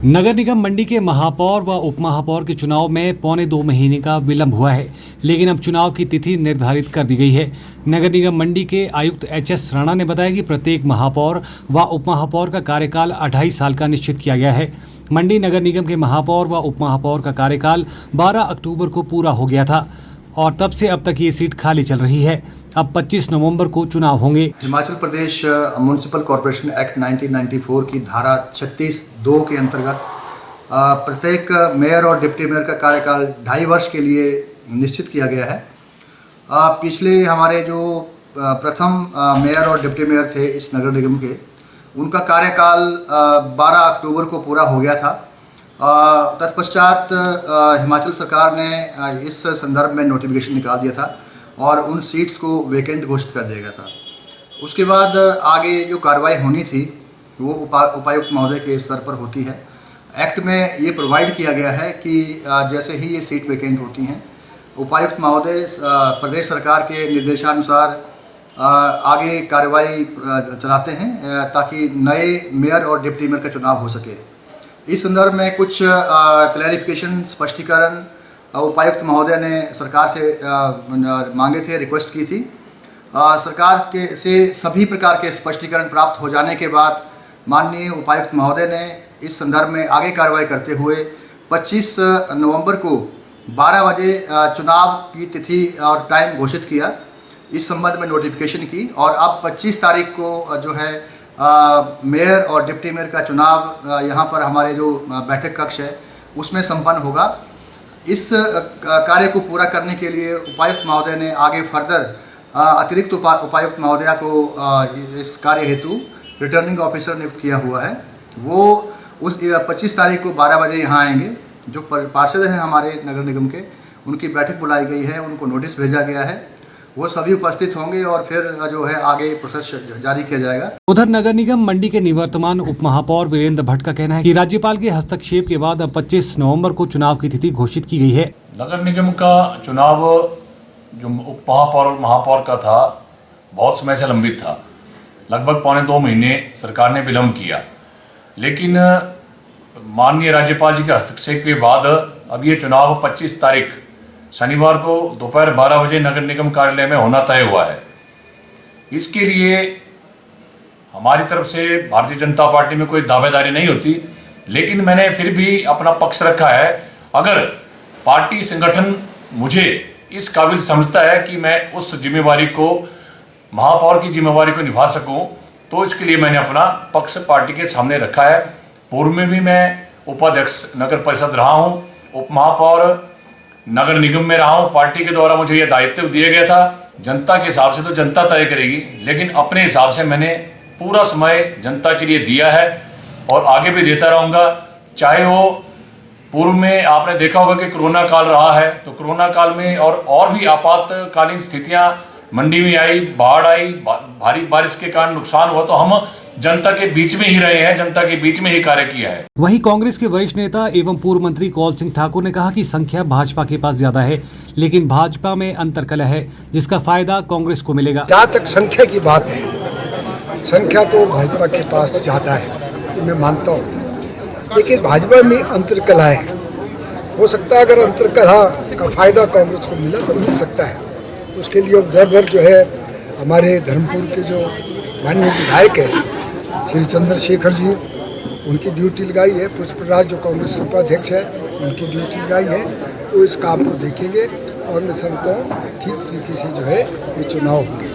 नगर निगम मंडी के महापौर व उपमहापौर के चुनाव में पौने 2 महीने का विलंब हुआ है, लेकिन अब चुनाव की तिथि निर्धारित कर दी गई है। नगर निगम मंडी के आयुक्त एच.एस. राणा ने बताया कि प्रत्येक महापौर व उपमहापौर का कार्यकाल 28 साल का निश्चित किया गया है। मंडी नगर निगम के महापौर व उपमहापौर का कार्यकाल 12 अक्टूबर को पूरा हो गया था और तब से अब तक ये सीट खाली चल रही है। अब 25 नवंबर को चुनाव होंगे। Himachal Pradesh municipal corporation act 1994 की धारा 36(2) के अंतर्गत प्रत्येक मेयर और डिप्टी मेयर का कार्यकाल 2.5 वर्ष के लिए निश्चित किया गया है। पिछले हमारे जो प्रथम मेयर और डिप्टी मेयर थे इस नगर निगम के, उनका कार्यकाल 12 अक्टूबर को पूरा हो गया था। तत्पश्चात हिमाचल सरकार ने इस संदर्भ में नोटिफिकेशन निकाल दिया था और उन सीट्स को वैकेंट घोषित कर दिया गया था। उसके बाद आगे जो कार्रवाई होनी थी वो उपायुक्त महोदय के स्तर पर होती है। एक्ट में ये प्रोवाइड किया गया है कि जैसे ही ये सीट वैकेंट होती हैं, उपायुक्त महोदय प्रदेश सरकार के निर्देशानुसार आगे कार्रवाई चलाते हैं ताकि नए मेयर और डिप्टी मेयर का चुनाव हो सके। इस संदर्भ में कुछ क्लैरिफिकेशन, स्पष्टीकरण उपायुक्त महोदय ने सरकार से मांगे थे, रिक्वेस्ट की थी। सरकार के से सभी प्रकार के स्पष्टीकरण प्राप्त हो जाने के बाद माननीय उपायुक्त महोदय ने इस संदर्भ में आगे कार्रवाई करते हुए 25 नवंबर को 12 बजे चुनाव की तिथि और टाइम घोषित किया। इस संबंध में नोटिफिकेशन की और अब 25 तारीख को जो है मेयर और डिप्टी मेयर का चुनाव यहाँ पर हमारे जो बैठक कक्ष है उसमें संपन्न होगा। इस कार्य को पूरा करने के लिए उपायुक्त महोदय ने आगे फर्दर अतिरिक्त उपायुक्त महोदया को इस कार्य हेतु रिटर्निंग ऑफिसर नियुक्त किया हुआ है। वो उस 25 तारीख को 12 बजे यहाँ आएंगे। जो पार्षद हैं हमारे नगर निगम के, उनकी बैठक बुलाई गई है, उनको नोटिस भेजा गया है, वो सभी उपस्थित होंगे और फिर जो है आगे प्रोसेस जारी किया जाएगा। उधर नगर निगम मंडी के निवर्तमान उपमहापौर वीरेंद्र भट्ट का कहना है कि राज्यपाल के हस्तक्षेप के बाद अब 25 नवंबर को चुनाव की तिथि घोषित की गई है। नगर निगम का चुनाव जो उपमहापौर और महापौर का था बहुत समय से लंबित था। लगभग पौने 2 महीने सरकार ने विलम्ब किया, लेकिन माननीय राज्यपाल जी के हस्तक्षेप के बाद अब ये चुनाव 25 तारीख शनिवार को दोपहर 12 बजे नगर निगम कार्यालय में होना तय हुआ है। इसके लिए हमारी तरफ से भारतीय जनता पार्टी में कोई दावेदारी नहीं होती, लेकिन मैंने फिर भी अपना पक्ष रखा है। अगर पार्टी संगठन मुझे इस काबिल समझता है कि मैं उस जिम्मेवारी को, महापौर की जिम्मेवारी को निभा सकूं, तो इसके लिए मैंने अपना पक्ष पार्टी के सामने रखा है। पूर्व में भी मैं उपाध्यक्ष नगर परिषद रहा हूं, उपमहापौर नगर निगम में रहा हूं। पार्टी के द्वारा मुझे यह दायित्व दिया गया था। जनता के हिसाब से तो जनता तय करेगी, लेकिन अपने हिसाब से मैंने पूरा समय जनता के लिए दिया है और आगे भी देता रहूँगा। चाहे वो पूर्व में आपने देखा होगा कि कोरोना काल रहा है, तो कोरोना काल में और भी आपातकालीन स्थितियाँ मंडी में आई, बाढ़ आई, भारी बारिश के कारण नुकसान हुआ, तो हम जनता के बीच में ही रहे हैं, जनता के बीच में ही कार्य किया है। वहीं कांग्रेस के वरिष्ठ नेता एवं पूर्व मंत्री कौल सिंह ठाकुर ने कहा कि संख्या भाजपा के पास ज्यादा है, लेकिन भाजपा में अंतरकलह है, जिसका फायदा कांग्रेस को मिलेगा। जहाँ तक संख्या की बात है, संख्या तो भाजपा के पास ज्यादा है, मैं मानता हूँ, लेकिन भाजपा में अंतरकलह है। हो सकता है अगर अंतरकलह का फायदा कांग्रेस को मिला तो मिल सकता है। उसके लिए ऑब्जर्वर जो है हमारे धर्मपुर के जो माननीय विधायक है श्री चंद्रशेखर जी, उनकी ड्यूटी लगाई है। पुष्पराज जो कांग्रेस के उपाध्यक्ष है, उनकी ड्यूटी लगाई है। तो इस काम को देखेंगे और मैं समझता हूँ ठीक तरीके से जो है ये चुनाव होंगे।